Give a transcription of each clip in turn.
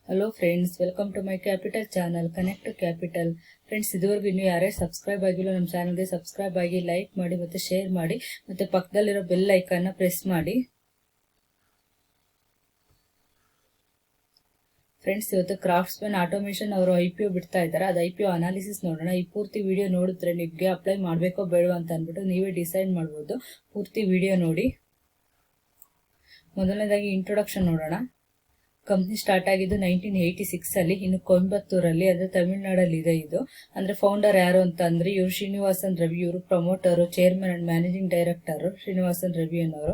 Hello friends, welcome to my capital channel connect to capital. Friends, ಇದುವರೆಗೂ ಇನ್ನೂ ಯಾರೇ subscribe ಆಗಿಲ್ಲ ನಮ್ಮ ಚಾನಲ್ಗೆ ಸಬ್ಸ್ಕ್ರೈಬ್ ಆಗಿ, ಲೈಕ್ ಮಾಡಿ ಮತ್ತು ಶೇರ್ ಮಾಡಿ ಮತ್ತು ಪಕ್ಕದಲ್ಲಿರೋ ಬೆಲ್ ಐಕಾನ್ನ ಪ್ರೆಸ್ ಮಾಡಿ. ಫ್ರೆಂಡ್ಸ್, ಇವತ್ತು ಕ್ರಾಫ್ಟ್ಸ್ಮನ್ ಆಟೋಮೇಷನ್ ಅವರು IPO ಬಿಡ್ತಾ ಇದ್ದಾರೆ. ಅದು IPO ಅನಾಲಿಸಿಸ್ ನೋಡೋಣ. ಈ ಪೂರ್ತಿ ವಿಡಿಯೋ ನೋಡಿದ್ರೆ ನಿಮಗೆ ಅಪ್ಲೈ ಮಾಡಬೇಕೋ ಬೇಡೋ ಅಂತ ಅಂದ್ಬಿಟ್ಟು ನೀವೇ ಡಿಸೈಡ್ ಮಾಡ್ಬೋದು. ಪೂರ್ತಿ ವಿಡಿಯೋ ನೋಡಿ. ಮೊದಲನೇದಾಗಿ ಇಂಟ್ರೊಡಕ್ಷನ್ ನೋಡೋಣ. ಕಂಪ್ನಿ ಸ್ಟಾರ್ಟ್ ಆಗಿದ್ದು 1986 ಅಲ್ಲಿ, ಇನ್ನು ಕೊಯಂಬತ್ತೂರಲ್ಲಿ ಅಂದ್ರೆ ತಮಿಳುನಾಡಲ್ಲಿ ಇದೆ ಇದು. ಅಂದ್ರೆ ಫೌಂಡರ್ ಯಾರು ಅಂತ ಅಂದ್ರೆ ಇವರು ಶ್ರೀನಿವಾಸನ್ ರವಿ. ಇವರು promoter, chairman and managing director Srinivasan Ravi ಅನ್ನೋರು.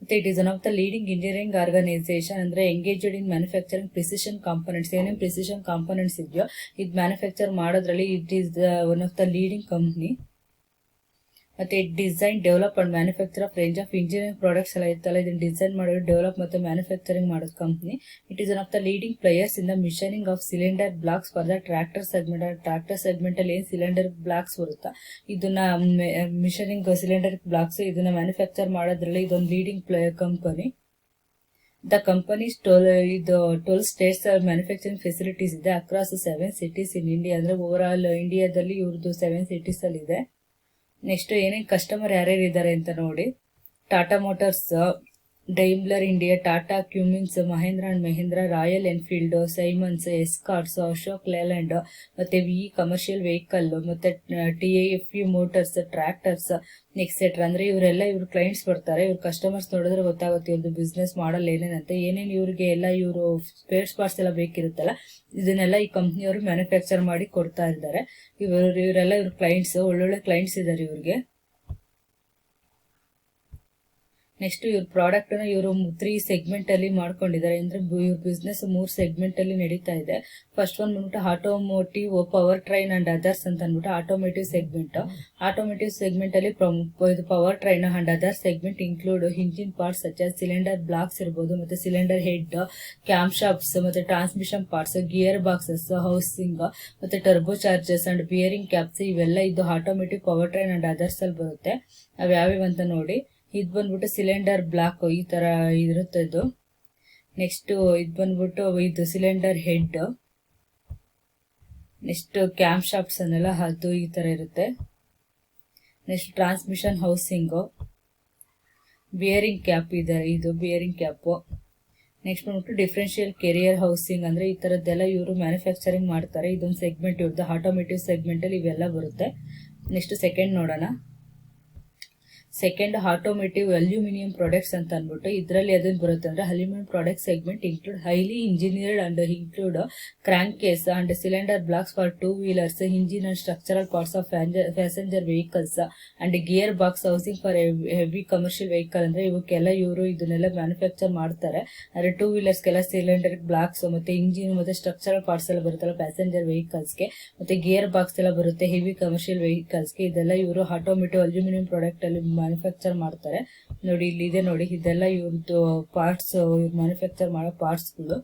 ಮತ್ತೆ it is one of the leading engineering organisation. ಅಂದ್ರೆ engaged in manufacturing precision components. ಏನೇನು ಪ್ರಿಸಿಷನ್ ಕಾಂಪೋನೆಂಟ್ಸ್ ಇದೆಯೋ ಇದು ಮ್ಯಾನುಫ್ಯಾಕ್ಚರ್ ಮಾಡೋದ್ರಲ್ಲಿ it is one of the leading company. ಮತ್ತೆ design, develop and manufacture of range of engineering products ಎಲ್ಲ ಇರ್ತಲ್ಲ, ಇದನ್ನ design ಮಾಡೋದು, ಡೆವಲಪ್ ಮತ್ತು ಮ್ಯಾನುಫ್ಯಾಕ್ಚರಿಂಗ್ ಮಾಡೋದು company. It is one of the leading players in the ಮಿಷನಿಂಗ್ of cylinder blocks for the tractor segment. Tractor segment ಅಲ್ಲಿ ಏನು cylinder blocks ಬರುತ್ತಾ ಇದನ್ನ ಮಿಷನಿಂಗ್ ಸಿಲಿಂಡರ್ ಬ್ಲಾಕ್ಸ್ ಇದನ್ನ ಮ್ಯಾನುಫ್ಯಾಕ್ಚರ್ ಮಾಡೋದ್ರಲ್ಲಿ ಇದೊಂದು leading company. The company's 12 states manufacturing facilities ಇದೆ across 7 cities in India. ಅಂದ್ರೆ over all ಇಂಡಿಯಾದಲ್ಲಿ ಇವ್ರದ್ದು 7 ಸಿಟೀಸ್ ಅಲ್ಲಿ ಇದೆ. ನೆಕ್ಸ್ಟ್ ಏನೇನು ಕಸ್ಟಮರ್ ಯಾರ್ಯಾರು ಇದ್ದಾರೆ ಅಂತ ನೋಡಿ. Tata Motors, Daimler India, Tata Cummins, Mahindra and Mahindra, Royal Enfield, Siemens, Escorts, Ashok Leyland, ಮತ್ತೆ VE ಕಮರ್ಷಿಯಲ್ ವೆಹಿಕಲ್, ಮತ್ತೆ TIFE ಮೋಟಾರ್ಸ್, ಟ್ರ್ಯಾಕ್ಟರ್ಸ್ ಎಕ್ಸೆಟ್ರಾ. ಅಂದ್ರೆ ಇವರೆಲ್ಲ ಇವ್ರ ಕ್ಲೈಂಟ್ಸ್ ಬರ್ತಾರೆ. ಇವ್ರ ಕಸ್ಟಮರ್ಸ್ ನೋಡಿದ್ರೆ ಗೊತ್ತಾಗುತ್ತೆ ಇವ್ರದ್ದು ಬಿಸ್ನೆಸ್ ಮಾಡಲ್ ಏನೇನಂತ. ಏನೇನು ಇವ್ರಿಗೆ ಎಲ್ಲ ಇವರು ಸ್ಪೇರ್ಸ್ ಪಾರ್ಟ್ಸ್ ಎಲ್ಲ ಬೇಕಿರುತ್ತಲ್ಲ ಇದನ್ನೆಲ್ಲ ಈ ಕಂಪ್ನಿಯವರು ಮ್ಯಾನುಫ್ಯಾಕ್ಚರ್ ಮಾಡಿ ಕೊಡ್ತಾ ಇದ್ದಾರೆ. ಇವರೆಲ್ಲ ಇವ್ರ ಕ್ಲೈಂಟ್ಸ್, ಒಳ್ಳೊಳ್ಳೆ ಕ್ಲೈಂಟ್ಸ್ ಇದ್ದಾರೆ ಇವ್ರಿಗೆ. ನೆಕ್ಸ್ಟ್ ಇವ್ರ ಪ್ರಾಡಕ್ಟ್ ನ ಇವರು 3 ಸೆಗ್ಮೆಂಟ್ ಅಲ್ಲಿ ಮಾಡ್ಕೊಂಡಿದ್ದಾರೆ. ಅಂದ್ರೆ ಇವ್ರ ಬಿಸ್ನೆಸ್ 3 ಸೆಗ್ಮೆಂಟ್ ಅಲ್ಲಿ ನಡೀತಾ ಇದೆ. ಫಸ್ಟ್ ಒನ್ ಬಂದ್ಬಿಟ್ಟು automotive, power train and others ಅಂತ ಅಂದ್ಬಿಟ್ಟು ಆಟೋಮೇಟಿವ್ ಸೆಗ್ಮೆಂಟ್. ಆಟೋಮೇಟಿವ್ ಸೆಗ್ಮೆಂಟ್ ಅಲ್ಲಿ ಇದು power train and other segment include engine parts such as cylinder blocks ಇರಬಹುದು, ಮತ್ತೆ ಸಿಲಿಂಡರ್ ಹೆಡ್, ಕ್ಯಾಮ್ ಶಾಫ್ಟ್ಸ್, ಮತ್ತೆ transmission parts, gearboxes, housing, ಮತ್ತೆ turbochargers and bearing caps. ಇವೆಲ್ಲ ಇದು automotive power train and others ಅಲ್ಲಿ ಬರುತ್ತೆ. ಅವು ಯಾವ್ಯಾವ ಅಂತ ನೋಡಿ. ಇದು ಬಂದ್ಬಿಟ್ಟು ಸಿಲಿಂಡರ್ ಬ್ಲಾಕ್ ಈ ತರ ಇರುತ್ತೆ ಇದು. ನೆಕ್ಸ್ಟ್ ಇದು ಬಂದ್ಬಿಟ್ಟು ಇದು cylinder head. Next camshafts ಅನ್ನೆಲ್ಲ ಅದು ಈ ತರ ಇರುತ್ತೆ. Next transmission housing, bearing cap ಇದೆ, ಇದು ಬಿಯರಿಂಗ್ ಕ್ಯಾಪ್. ನೆಕ್ಸ್ಟ್ ಬಂದ್ಬಿಟ್ಟು ಡಿಫ್ರೆನ್ಷಿಯಲ್ ಕೆರಿಯರ್ ಹೌಸಿಂಗ್. ಅಂದ್ರೆ ಈ ತರದ್ದೆಲ್ಲ ಇವರು ಮ್ಯಾನುಫ್ಯಾಕ್ಚರಿಂಗ್ ಮಾಡ್ತಾರೆ. ಇದೊಂದು ಸೆಗ್ಮೆಂಟ್ ಇವ್ರದ್ದು ಆಟೋಮೇಟಿವ್ ಸೆಗ್ಮೆಂಟ್ ಅಲ್ಲಿ ಇವೆಲ್ಲ ಬರುತ್ತೆ. ನೆಕ್ಸ್ಟ್ ಸೆಕೆಂಡ್ ನೋಡೋಣ. ಸೆಕೆಂಡ್ ಆಟೋಮೇಟಿವ್ ಅಲ್ಯೂಮಿನಿಯಂ ಪ್ರಾಡಕ್ಟ್ಸ್ ಅಂತ ಅಂದ್ಬಿಟ್ಟು ಇದರಲ್ಲಿ ಅದನ್ನ ಬರುತ್ತೆ. ಅಂದ್ರೆ aluminium product segment include highly engineered and include crank case and cylinder blocks for 2 wheelers, engine and structural parts of passenger vehicles and gear box housing for heavy commercial vehicle. ಅಂದ್ರೆ ಇವಕ್ಕೆಲ್ಲ ಇವರು ಇದನ್ನೆಲ್ಲ ಮ್ಯಾನುಫ್ಯಾಕ್ಚರ್ ಮಾಡ್ತಾರೆ. ಅಂದ್ರೆ 2 ವೀಲರ್ಸ್ಗೆಲ್ಲ cylinder blocks ಮತ್ತೆ engine ಮತ್ತೆ structural parts ಎಲ್ಲ ಬರುತ್ತಲ್ಲ ಪ್ಯಾಸೆಂಜರ್ ವೆಹಿಕಲ್ಸ್ಗೆ, ಮತ್ತೆ ಗಿಯರ್ ಬಾಕ್ಸ್ ಎಲ್ಲ ಬರುತ್ತೆ ಹೆವಿ ಕಮರ್ಷಿಯಲ್ ವೆಹಿಕಲ್ಸ್ಗೆ. ಇದೆಲ್ಲ ಇವರು ಆಟೋಮೇಟಿವ್ ಅಲ್ಯೂಮಿನಿಯಂ ಪ್ರಾಡಕ್ಟ್ ಅಲ್ಲಿ ಮ್ಯಾನುಫ್ಯಾಕ್ಚರ್ ಮಾಡ್ತಾರೆ. ನೋಡಿ ಇಲ್ಲಿ ಇದೆ ನೋಡಿ, ಇದೆಲ್ಲ ಇವ್ರದ್ದು ಪಾರ್ಟ್ಸ್, ಇವ್ರು ಮ್ಯಾನುಫ್ಯಾಕ್ಚರ್ ಮಾಡೋ ಪಾರ್ಟ್ಸ್ಗಳು.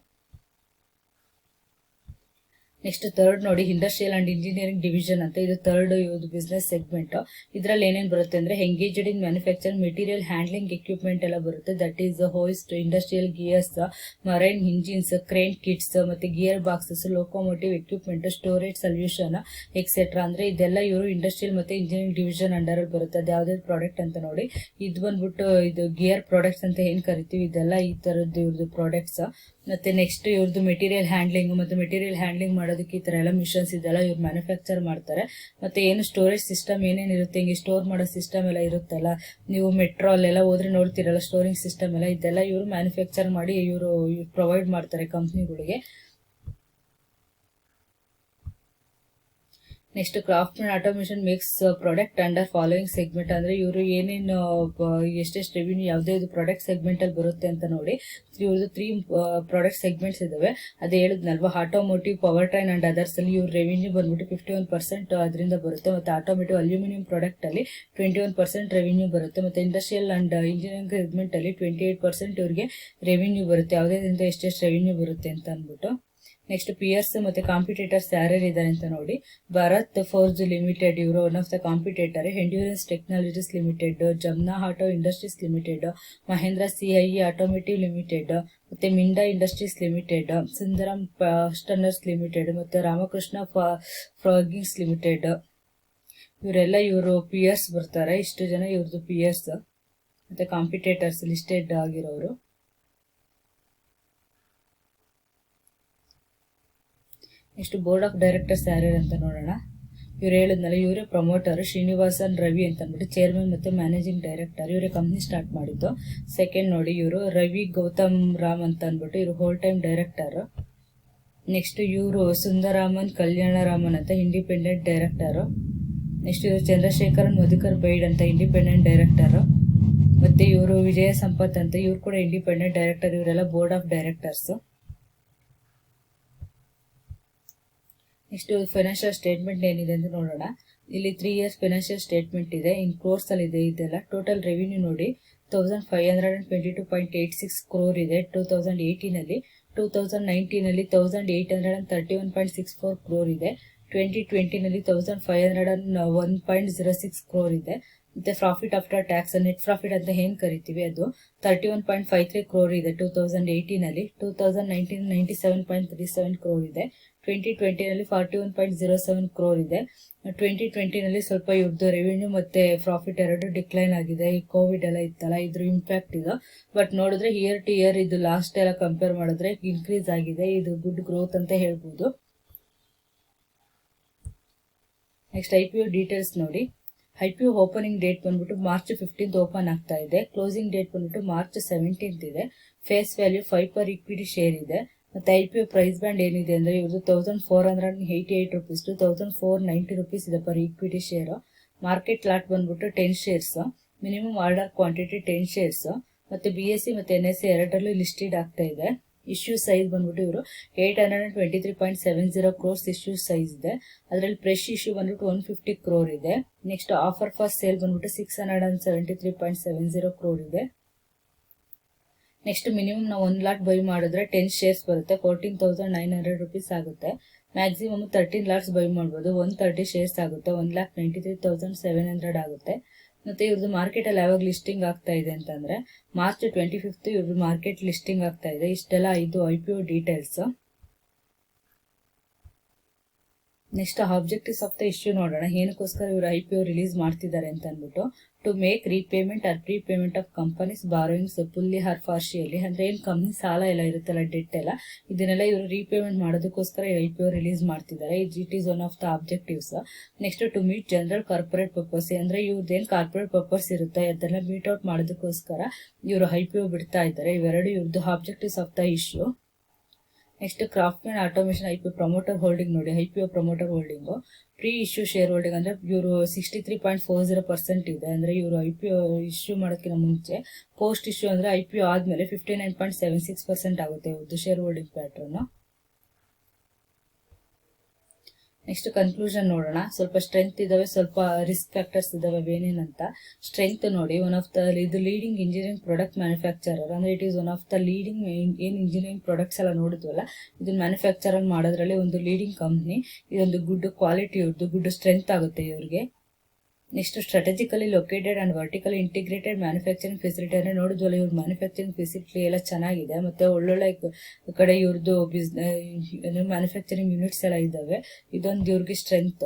ನೆಕ್ಸ್ಟ್ ಥರ್ಡ್ ನೋಡಿ, ಇಂಡಸ್ಟ್ರಿಯಲ್ ಅಂಡ್ ಇಂಜಿನಿಯರಿಂಗ್ ಡಿವಿಷನ್ ಅಂತ. ಇದು ಥರ್ಡ್ ಇವ್ರದ್ದು ಬಿಸ್ನೆಸ್ ಸೆಗ್ಮೆಂಟ್. ಇದ್ರಲ್ಲಿ ಏನೇನು ಬರುತ್ತೆ ಅಂದ್ರೆ engaged in manufacturing material handling equipment ಎಲ್ಲ ಬರುತ್ತೆ. That is hoist, industrial gears, marine engines, crane kits, ಮತ್ತೆ gearboxes, locomotive equipment, storage solution et cetera. ಅಂದ್ರೆ ಇದೆಲ್ಲ ಇವರು ಇಂಡಸ್ಟ್ರಿಯಲ್ ಮತ್ತೆ ಇಂಜಿನಿಯರಿಂಗ್ ಡಿವಿಷನ್ ಅಂಡರ್ ಅಲ್ಲಿ ಬರುತ್ತೆ. ಅದು ಯಾವ್ದಾದ್ರು ಪ್ರಾಡಕ್ಟ್ ಅಂತ ನೋಡಿ. ಇದು ಬಂದ್ಬಿಟ್ಟು ಇದು ಗಿಯರ್ ಪ್ರಾಡಕ್ಟ್ಸ್ ಅಂತ ಏನ್ ಕರಿತೀವಿ, ಇದೆಲ್ಲ ಈ ತರದ್ದು ಇವ್ರದ್ದು ಪ್ರಾಡಕ್ಟ್ಸ್. ಮತ್ತೆ ನೆಕ್ಸ್ಟ್ ಇವ್ರದ್ದು ಮೆಟೀರಿಯಲ್ ಹ್ಯಾಂಡ್ಲಿಂಗ್, ಮತ್ತೆ ಮೆಟೀರಿಯಲ್ ಹ್ಯಾಂಡ್ಲಿಂಗ್ ಮಾಡೋದಕ್ಕೆ ಈ ತರ ಎಲ್ಲ ಮಿಷನ್ಸ್ ಇದೆಲ್ಲ ಇವ್ರು ಮ್ಯಾನುಫ್ಯಾಕ್ಚರ್ ಮಾಡ್ತಾರೆ. ಮತ್ತೆ ಏನು ಸ್ಟೋರೇಜ್ ಸಿಸ್ಟಮ್ ಏನೇನಿರುತ್ತೆ, ಹಿಂಗೆ ಸ್ಟೋರ್ ಮಾಡೋ ಸಿಸ್ಟಮ್ ಎಲ್ಲ ಇರುತ್ತಲ್ಲ, ನೀವು ಮೆಟ್ರೋ ಅಲ್ಲೆಲ್ಲ ಹೋದ್ರೆ ನೋಡ್ತಿರಲ್ಲ ಸ್ಟೋರಿಂಗ್ ಸಿಸ್ಟಮ್ ಎಲ್ಲ, ಇದೆಲ್ಲ ಇವರು ಮ್ಯಾನುಫ್ಯಾಕ್ಚರ್ ಮಾಡಿ ಇವರು ಪ್ರೊವೈಡ್ ಮಾಡ್ತಾರೆ ಕಂಪ್ನಿಗಳಿಗೆ. Next Craftsman Automation makes product under following segment. ಅಂದ್ರೆ ಇವರು ಏನೇನು ಎಷ್ಟೆಷ್ಟು ರೆವಿನ್ಯೂ ಯಾವ್ದು ಪ್ರಾಡಕ್ಟ್ ಸೆಗ್ಮೆಂಟ್ ಅಲ್ಲಿ ಬರುತ್ತೆ ಅಂತ ನೋಡಿ. ಇವ್ರದ್ದು 3 ಪ್ರಾಡಕ್ಟ್ ಸೆಗ್ಮೆಂಟ್ಸ್ ಇದಾವೆ. ಅದೇ ಹೇಳಿದ್ನಲ್ವಾ, automotive, power train and others ಅಲ್ಲಿ ಇವ್ರ ರೆವಿನ್ಯೂ ಬಂದ್ಬಿಟ್ಟು 51% ಅದರಿಂದ ಬರುತ್ತೆ. ಮತ್ತೆ ಆಟೋಮೇಟಿವ್ ಅಲ್ಯೂಮಿನಿಯಂ ಪ್ರಾಡಕ್ಟ್ ಅಲ್ಲಿ 21% ರೆವಿನ್ಯೂ ಬರುತ್ತೆ. ಮತ್ತೆ ಇಂಡಸ್ಟ್ರಿಯಲ್ ಅಂಡ್ ಇಂಜಿನಿಯರಿಂಗ್ ಸೆಗ್ಮೆಂಟ್ ಅಲ್ಲಿ 28% ಇವ್ರಿಗೆ ರೆವಿನ್ಯೂ ಬರುತ್ತೆ. ಯಾವುದರಿಂದ ಎಷ್ಟೆಷ್ಟು ರೆವಿನ್ಯೂ ಬರುತ್ತೆ ಅಂತ ಅಂದ್ಬಿಟ್ಟು. ನೆಕ್ಸ್ಟ್ ಪಿಯರ್ಸ್ ಮತ್ತೆ ಕಾಂಪಿಟೇಟರ್ಸ್ ಯಾರ್ಯಾರು ಇದ್ದಾರೆ ಅಂತ ನೋಡಿ. ಭಾರತ್ ಫೋರ್ಜ್ ಲಿಮಿಟೆಡ್ ಇವರು one of the competitor. Endurance Technologies Limited, Jamna Auto Industries Limited, Mahindra CIE Automotive Limited, ಮತ್ತೆ Minda Industries Limited, Sundaram Fasteners Limited, ಮತ್ತೆ ರಾಮಕೃಷ್ಣ ಫ್ರಾಗಿಂಗ್ಸ್ ಲಿಮಿಟೆಡ್. ಇವರೆಲ್ಲ ಇವರು ಪಿಯರ್ಸ್ ಬರ್ತಾರೆ. ಇಷ್ಟು ಜನ ಇವ್ರದ್ದು ಪಿಯರ್ಸ್ ಮತ್ತೆ ಕಾಂಪಿಟೇಟರ್ಸ್ ಲಿಸ್ಟೆಡ್ ಆಗಿರೋರು. ನೆಕ್ಸ್ಟ್ ಬೋರ್ಡ್ ಆಫ್ ಡೈರೆಕ್ಟರ್ಸ್ ಯಾರ್ಯಾರು ಅಂತ ನೋಡೋಣ. ಇವ್ರು ಹೇಳಿದ್ನಲ್ಲ, ಇವರೇ ಪ್ರಮೋಟರ್ ಶ್ರೀನಿವಾಸನ್ ರವಿ ಅಂತ ಅಂದ್ಬಿಟ್ಟು ಚೇರ್ಮನ್ ಮತ್ತೆ ಮ್ಯಾನೇಜಿಂಗ್ ಡೈರೆಕ್ಟರ್. ಇವರೇ ಕಂಪ್ನಿ ಸ್ಟಾರ್ಟ್ ಮಾಡಿದ್ದು. ಸೆಕೆಂಡ್ ನೋಡಿ, ಇವರು ರವಿ ಗೌತಮ್ ರಾಮ್ ಅಂತ ಅಂದ್ಬಿಟ್ಟು ಇವರು ಹೋಲ್ ಟೈಮ್ ಡೈರೆಕ್ಟರ್. ನೆಕ್ಸ್ಟ್ ಇವರು ಸುಂದರಾಮನ್ ಕಲ್ಯಾಣರಾಮನ್ ಅಂತ ಇಂಡಿಪೆಂಡೆಂಟ್ ಡೈರೆಕ್ಟರ್. ನೆಕ್ಸ್ಟ್ ಇವರು ಚಂದ್ರಶೇಖರನ್ ಮಧುಕರ್ ಬೈಡ್ ಅಂತ ಇಂಡಿಪೆಂಡೆಂಟ್ ಡೈರೆಕ್ಟರ್. ಮತ್ತೆ ಇವರು ವಿಜಯ ಸಂಪತ್ ಅಂತ ಇವ್ರು ಕೂಡ ಇಂಡಿಪೆಂಡೆಂಟ್ ಡೈರೆಕ್ಟರ್. ಇವರೆಲ್ಲ board of directors. Next financial statement ಏನಿದೆ ಅಂತ ನೋಡೋಣ. ಇಲ್ಲಿ 3 years ಫೈನಾನ್ಷಿಯಲ್ ಸ್ಟೇಟ್ಮೆಂಟ್ ಇದೆ, ಇನ್ ಕ್ರೋರ್ಸ್ ಅಲ್ಲಿ ಇದೆ ಇದೆಲ್ಲ. ಟೋಟಲ್ ರೆವಿನ್ಯೂ ನೋಡಿ 1522.86 crore ಇದೆ 2018 ಅಲ್ಲಿ. 2019 ಅಲ್ಲಿ 1831.64 crore ಇದೆ. 2020 ನಲ್ಲಿ 1501.06 crore ಇದೆ. ಮತ್ತೆ profit after tax, net profit ಅಂತ ಏನ್ ಕರಿತೀವಿ, ಅದು 31.53 crore ಇದೆ 2018 ಅಲ್ಲಿ. 2019 97.37 crore ಇದೆ. 2020 ನಲ್ಲಿ 41.07 crore ಇದೆ. 2020 ನಲ್ಲಿ ಸ್ವಲ್ಪ ಇವ್ರದ್ದು ರೆವಿನ್ಯೂ ಮತ್ತೆ ಪ್ರಾಫಿಟ್ ಎರಡು ಡಿಕ್ಲೈನ್ ಆಗಿದೆ. ಈ ಕೋವಿಡ್ ಎಲ್ಲ ಇತ್ತಲ್ಲ, ಇದ್ರ ಇಂಪ್ಯಾಕ್ಟ್ ಇದು. ಬಟ್ ನೋಡಿದ್ರೆ ಇಯರ್ ಟು ಇಯರ್ ಇದು ಲಾಸ್ಟ್ ಎಲ್ಲ ಕಂಪೇರ್ ಮಾಡಿದ್ರೆ ಇನ್ಕ್ರೀಸ್ ಆಗಿದೆ. ಇದು ಗುಡ್ ಗ್ರೋತ್ ಅಂತ ಹೇಳ್ಬೋದು. ನೆಕ್ಸ್ಟ್ IPO ಡೀಟೇಲ್ಸ್ ನೋಡಿ. IPO ಓಪನಿಂಗ್ ಡೇಟ್ ಬಂದ್ಬಿಟ್ಟು March 15 ಓಪನ್ ಆಗ್ತಾ ಇದೆ. ಕ್ಲೋಸಿಂಗ್ ಡೇಟ್ ಬಂದ್ಬಿಟ್ಟು March 17 ಇದೆ. Face value 5 per equity share ಇದೆ. ಮತ್ತೆ IPO ಪ್ರೈಸ್ ಬ್ಯಾಂಡ್ ಏನಿದೆ ಅಂದ್ರೆ ಇವ್ರದ್ದು 1488 rupees to 1490 rupees ಇದೆ per equity share. Market lot ಬಂದ್ಬಿಟ್ಟು 10 shares. Minimum order quantity 10 shares. ಮತ್ತೆ BSE ಮತ್ತೆ NSE ಎರಡರಲ್ಲೂ ಲಿಸ್ಟೆಡ್ ಆಗ್ತಾ ಇದೆ. ಇಶ್ಯೂ ಸೈಜ್ ಬಂದ್ಬಿಟ್ಟು ಇವರು 823.70 crores ಇಶ್ಯೂ ಸೈಜ್ ಇದೆ. ಅದರಲ್ಲಿ ಫ್ರೆಶ್ ಇಶ್ಯೂ ಬಂದ್ಬಿಟ್ಟು 150 crore ಇದೆ. ನೆಕ್ಸ್ಟ್ ಆಫರ್ ಫಾರ್ ಸೇಲ್ ಬಂದ್ಬಿಟ್ಟು 673.70 crore ಇದೆ. ನೆಕ್ಸ್ಟ್ ಮಿನಿಮಮ್ ನಾವು 1 lot ಬೈ ಮಾಡಿದ್ರೆ 10 shares ಬರುತ್ತೆ, 14,900 rupees ಆಗುತ್ತೆ. ಮ್ಯಾಕ್ಸಿಮಮ್ 13 lots ಬೈ ಮಾಡ್ಬೋದು, 130 shares ಆಗುತ್ತೆ, 1,93,700 ಆಗುತ್ತೆ. ಮತ್ತೆ ಇವ್ರದ್ದು ಮಾರ್ಕೆಟ್ ಅಲ್ಲಿ ಯಾವಾಗ ಲಿಸ್ಟಿಂಗ್ ಆಗ್ತಾ ಇದೆ ಅಂತಂದ್ರೆ March 25 ಇವ್ರದ್ದು ಮಾರ್ಕೆಟ್ ಲಿಸ್ಟಿಂಗ್ ಆಗ್ತಾ ಇದೆ. ಇಷ್ಟೆಲ್ಲ ಇದು IPO details. Next objectives of the issue ನೋಡೋಣ. ಏನಕ್ಕೋಸ್ಕರ ಇವರು IPO ರಿಲೀಸ್ ಮಾಡ್ತಿದ್ದಾರೆ ಅಂತ ಅಂದ್ಬಿಟ್ಟು, to make repayment or prepayment of company's borrowings fully or partially. ಅಂದ್ರೆ ಏನ್ ಕಂಪನಿ ಸಾಲ ಎಲ್ಲ ಇರುತ್ತಲ್ಲ, ಡೆಟ್ ಎಲ್ಲ, ಇದನ್ನೆಲ್ಲ ಇವರು ರೀಪೇಮೆಂಟ್ ಮಾಡೋದಕ್ಕೋಸ್ಕರ IPO ರಿಲೀಸ್ ಮಾಡ್ತಿದ್ದಾರೆ. It is one of the objectives. Next to meet general corporate purpose, ಅಂದ್ರೆ ಇವ್ರದ್ದೇನ್ ಕಾರ್ಪೊರೇಟ್ ಪರ್ಪಸ್ ಇರುತ್ತೆ ಅದನ್ನ ಮೀಟ್ ಔಟ್ ಮಾಡೋದಕ್ಕೋಸ್ಕರ ಇವರು IPO ಬಿಡ್ತಾ ಇದ್ದಾರೆ. ಇವೆರಡು ಇವ್ರದ್ದು objectives of the issue. Next Craftsman Automation IPO promoter holding ನೋಡಿ. IPO promoter holding pre issue share holding ಅಂದ್ರೆ ಇವರು 63.40% ಇದೆ. ಅಂದ್ರೆ ಇವರು IPO ಇಶ್ಯೂ ಮಾಡೋದಕ್ಕಿಂತ ಮುಂಚೆ. ಪೋಸ್ಟ್ ಇಶ್ಯೂ ಅಂದ್ರೆ IPO ಆದ್ಮೇಲೆ 59.76% ಆಗುತ್ತೆ ಇವ್ರದ್ದು share holding pattern. Next conclusion ನೋಡೋಣ. ಸ್ವಲ್ಪ ಸ್ಟ್ರೆಂತ್ ಇದಾವೆ, ಸ್ವಲ್ಪ ರಿಸ್ಕ್ ಫ್ಯಾಕ್ಟರ್ಸ್ ಇದಾವೆ. ಏನೇನಂತ ಸ್ಟ್ರೆಂತ್ ನೋಡಿ, ಒನ್ ಆಫ್ ದ ಇದು ಲೀಡಿಂಗ್ ಇಂಜಿನಿಯರಿಂಗ್ ಪ್ರಾಡಕ್ಟ್ ಮ್ಯಾನುಫ್ಯಾಕ್ಚರರ್. ಅಂದ್ರೆ it is one of the leading ಏನ್ ಇಂಜಿನಿಯರಿಂಗ್ ಪ್ರಾಡಕ್ಟ್ಸ್ ಎಲ್ಲ ನೋಡಿದ್ವಲ್ಲ, ಇದನ್ನ ಮ್ಯಾನುಫ್ಯಾಕ್ಚರ್ ಮಾಡೋದ್ರಲ್ಲಿ ಒಂದು ಲೀಡಿಂಗ್ ಕಂಪ್ನಿ. ಇದೊಂದು ಗುಡ್ ಕ್ವಾಲಿಟಿ ಇವ್ರದ್ದು, ಗುಡ್ ಸ್ಟ್ರೆಂತ್ ಆಗುತ್ತೆ ಇವ್ರಿಗೆ. Next strategically located and vertically integrated manufacturing facility. ಅಂದ್ರೆ ನೋಡಿದ್ವಲ್ಲ, ಇವ್ರ ಮ್ಯಾನುಫ್ಯಾಕ್ಚರಿಂಗ್ ಫೆಸಿಲಿಟಿ ಎಲ್ಲ ಚೆನ್ನಾಗಿದೆ. ಮತ್ತೆ ಒಳ್ಳೊಳ್ಳೆ ಕಡೆ ಇವ್ರದ್ದು ಮ್ಯಾನುಫ್ಯಾಕ್ಚರಿಂಗ್ ಯೂನಿಟ್ಸ್ ಎಲ್ಲ ಇದಾವೆ. ಇದೊಂದು ಇವ್ರಿಗೆ strength.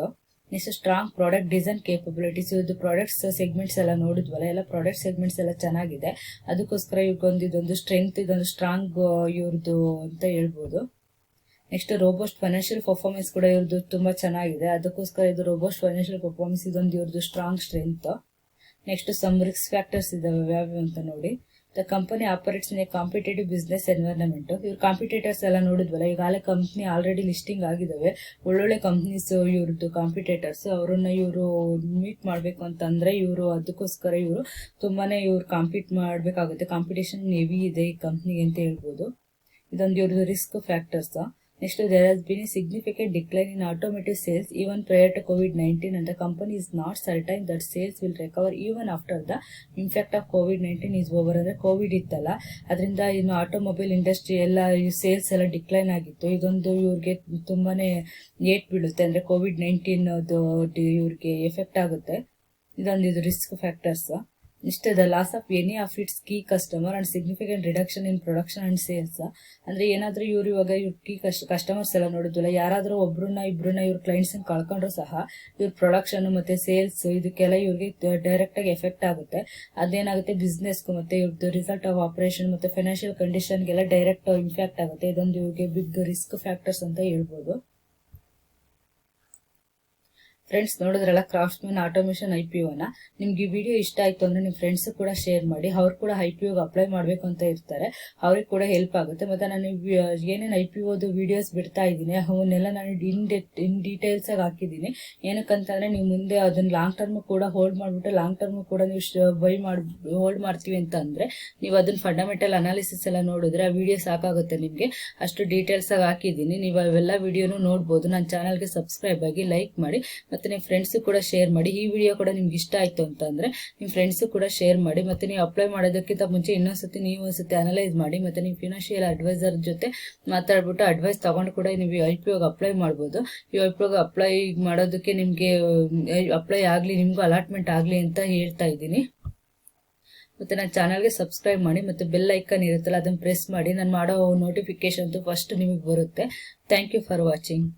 Next strong product design capabilities. ಇವ್ರದ್ದು ಪ್ರಾಡಕ್ಟ್ಸ್ ಸೆಗ್ಮೆಂಟ್ಸ್ ಎಲ್ಲ ನೋಡಿದ್ವಲ್ಲ, ಎಲ್ಲ ಪ್ರಾಡಕ್ಟ್ ಸೆಗ್ಮೆಂಟ್ಸ್ ಎಲ್ಲ ಚೆನ್ನಾಗಿದೆ. ಅದಕ್ಕೋಸ್ಕರ ಇವ್ರಿಗೊಂದು ಇದೊಂದು ಸ್ಟ್ರೆಂತ್, ಇದೊಂದು ಸ್ಟ್ರಾಂಗ್ ಇವ್ರದ್ದು ಅಂತ ಹೇಳ್ಬೋದು. ನೆಕ್ಸ್ಟ್ ರೋಬೋಸ್ಟ್ ಫೈನಾನ್ಷಿಯಲ್ ಪರ್ಫಾರ್ಮೆನ್ಸ್ ಕೂಡ ಇವ್ರದ್ದು ತುಂಬಾ ಚೆನ್ನಾಗಿದೆ. ಅದಕ್ಕೋಸ್ಕರ ಇದು ರೋಬೋಸ್ಟ್ ಫೈನಾನ್ಷಿಯಲ್ ಪರ್ಫಾರ್ಮೆನ್ಸ್ ಇದೊಂದು ಇವ್ರದ್ದು strong strength. Next some risk factors ಇದಾವೆ ಯಾವ್ಯಾವ ಅಂತ ನೋಡಿ. The company operates in a competitive business environment. ಇವ್ರ ಕಾಂಪಿಟೇಟರ್ಸ್ ಎಲ್ಲ ನೋಡಿದ್ವಲ್ಲ, ಈಗಾಗಲೇ ಕಂಪ್ನಿ ಆಲ್ರೆಡಿ ಲಿಸ್ಟಿಂಗ್ ಆಗಿದಾವೆ. ಒಳ್ಳೊಳ್ಳೆ ಕಂಪ್ನೀಸ್ ಇವ್ರದ್ದು ಕಾಂಪಿಟೇಟರ್ಸ್. ಅವರನ್ನ ಇವರು ಮೀಟ್ ಮಾಡ್ಬೇಕು ಅಂತಂದ್ರೆ ಇವರು ಅದಕ್ಕೋಸ್ಕರ ಇವರು ತುಂಬಾನೇ ಇವ್ರು ಕಾಂಪೀಟ್ ಮಾಡ್ಬೇಕಾಗುತ್ತೆ. ಕಾಂಪಿಟೇಷನ್ ಹೆವಿ ಇದೆ ಈ ಕಂಪ್ನಿಗೆ ಅಂತ ಹೇಳ್ಬೋದು. ಇದೊಂದು ಇವ್ರದ್ದು risk factors. Next, there has been a significant decline in automotive sales even prior to COVID-19, and the company is not certain that sales will recover even after the impact of COVID-19 is over. ಅಂದ್ರೆ Covid ಇತ್ತಲ್ಲ, ಅದರಿಂದ ಇನ್ನು automobile industry ಎಲ್ಲ sales ಎಲ್ಲ decline ಆಗಿತ್ತು. ಇದೊಂದು ಇವ್ರಿಗೆ ತುಂಬಾನೇ ಏಟ್ ಬೀಳುತ್ತೆ, ಅಂದ್ರೆ COVID-19 ಇವ್ರಿಗೆ ಎಫೆಕ್ಟ್ ಆಗುತ್ತೆ. ಇದೊಂದು risk factors. Next, the loss of any of its key customer and significant reduction in production and sales. ಅಂದ್ರೆ ಏನಾದ್ರೂ ಇವ್ರು ಇವಾಗ ಕೀ ಕಸ್ಟಮರ್ಸ್ ಎಲ್ಲ ನೋಡಿದ್ವಲ್ಲ, ಯಾರಾದ್ರೂ ಒಬ್ರನ್ನ ಇಬ್ರನ್ನ ಇವ್ರ ಕ್ಲೈಂಟ್ಸ್ ಕಳ್ಕೊಂಡ್ರು ಸಹ ಇವ್ರ ಪ್ರೊಡಕ್ಷನ್ ಮತ್ತೆ ಸೇಲ್ಸ್ ಇದಕ್ಕೆಲ್ಲ ಇವ್ರಿಗೆ ಡೈರೆಕ್ಟ್ ಆಗಿ ಎಫೆಕ್ಟ್ ಆಗುತ್ತೆ. ಅದೇನಾಗುತ್ತೆ ಬಿಸ್ನೆಸ್ಗೂ ಮತ್ತೆ ಇವ್ರದ್ದು ರಿಸಲ್ಟ್ ಆಫ್ ಆಪರೇಷನ್ ಮತ್ತೆ ಫೈನಾನ್ಷಿಯಲ್ ಕಂಡೀಷನ್ಗೆಲ್ಲ ಡೈರೆಕ್ಟ್ ಇಂಪ್ಯಾಕ್ಟ್ ಆಗುತ್ತೆ. ಇದೊಂದು ಇವ್ರಿಗೆ ಬಿಗ್ ರಿಸ್ಕ್ ಫ್ಯಾಕ್ಟರ್ಸ್ ಅಂತ ಹೇಳ್ಬೋದು. ಫ್ರೆಂಡ್ಸ್, ನೋಡಿದ್ರಲ್ಲ ಕ್ರಾಫ್ಟ್ಮನ್ ಆಟೋಮೇಷನ್ IPOನ. ನಿಮ್ಗೆ ಈ ವಿಡಿಯೋ ಇಷ್ಟ ಆಯ್ತು ಅಂದ್ರೆ ನಿಮ್ಮ ಫ್ರೆಂಡ್ಸ್ ಕೂಡ ಶೇರ್ ಮಾಡಿ. ಅವ್ರು ಕೂಡ IPOಗೆ ಅಪ್ಲೈ ಮಾಡಬೇಕು ಅಂತ ಇರ್ತಾರೆ, ಅವ್ರಿಗೆ ಕೂಡ ಹೆಲ್ಪ್ ಆಗುತ್ತೆ. ಮತ್ತೆ ನಾನು ಏನೇನು IPOದು ವಿಡಿಯೋಸ್ ಬಿಡ್ತಾ ಇದ್ದೀನಿ ಅವನ್ನೆಲ್ಲ ನಾನು ಇನ್ ಡೀಟೇಲ್ಸ್ ಆಗಿ ಹಾಕಿದ್ದೀನಿ. ಏನಕ್ಕಂತಂದ್ರೆ ನೀವು ಮುಂದೆ ಅದನ್ನ ಲಾಂಗ್ ಟರ್ಮ್ ಕೂಡ ಹೋಲ್ಡ್ ಮಾಡ್ಬಿಟ್ಟು ಲಾಂಗ್ ಟರ್ಮ್ ಕೂಡ ನೀವು ಹೋಲ್ಡ್ ಮಾಡ್ತೀವಿ ಅಂತ ಅಂದ್ರೆ ನೀವು ಅದನ್ನ ಫಂಡಮೆಂಟಲ್ ಅನಾಲಿಸಿಸ್ ಎಲ್ಲ ನೋಡಿದ್ರೆ ಆ ವಿಡಿಯೋ ಸಾಕಾಗುತ್ತೆ ನಿಮ್ಗೆ. ಅಷ್ಟು ಡೀಟೇಲ್ಸ್ ಆಗಿ ಹಾಕಿದ್ದೀನಿ, ನೀವು ಅವೆಲ್ಲ ವಿಡಿಯೋನು ನೋಡ್ಬೋದು. ನನ್ನ ಚಾನಲ್ಗೆ ಸಬ್ಸ್ಕ್ರೈಬ್ ಆಗಿ, ಲೈಕ್ ಮಾಡಿ, ಮತ್ತೆ ನಿಮ್ಮ ಫ್ರೆಂಡ್ಸ್ ಕೂಡ ಶೇರ್ ಮಾಡಿ. ಈ ವಿಡಿಯೋ ಕೂಡ ನಿಮ್ಗೆ ಇಷ್ಟ ಆಯ್ತು ಅಂತಂದ್ರೆ ನಿಮ್ಮ ಫ್ರೆಂಡ್ಸ್ ಕೂಡ ಶೇರ್ ಮಾಡಿ. ಮತ್ತೆ ನೀವು ಅಪ್ಲೈ ಮಾಡೋದಕ್ಕಿಂತ ಮುಂಚೆ ಇನ್ನೊಂದ್ಸತಿ ನೀವು ಒಂದ್ಸತಿ ಅನಲೈಸ್ ಮಾಡಿ, ಮತ್ತೆ ನೀವು ಫಿನಾನ್ಷಿಯಲ್ ಅಡ್ವೈಸರ್ ಜೊತೆ ಮಾತಾಡ್ಬಿಟ್ಟು ಅಡ್ವೈಸ್ ತಗೊಂಡು ಕೂಡ ನೀವು IPOಗೆ ಅಪ್ಲೈ ಮಾಡ್ಬೋದು. ಈ IPOಗೆ ಅಪ್ಲೈ ಮಾಡೋದಕ್ಕೆ ನಿಮ್ಗೆ ಅಪ್ಲೈ ಆಗ್ಲಿ, ನಿಮ್ಗೂ ಅಲಾಟ್ಮೆಂಟ್ ಆಗ್ಲಿ ಅಂತ ಹೇಳ್ತಾ ಇದ್ದೀನಿ. ಮತ್ತೆ ನನ್ನ ಚಾನಲ್ಗೆ ಸಬ್ಸ್ಕ್ರೈಬ್ ಮಾಡಿ, ಮತ್ತೆ ಬೆಲ್ ಐಕನ್ ಇರುತ್ತಲ್ಲ ಅದನ್ನ ಪ್ರೆಸ್ ಮಾಡಿ. ನಾನು ಮಾಡೋ ನೋಟಿಫಿಕೇಶನ್ ಫಸ್ಟ್ ನಿಮಗೆ ಬರುತ್ತೆ. Thank you for watching.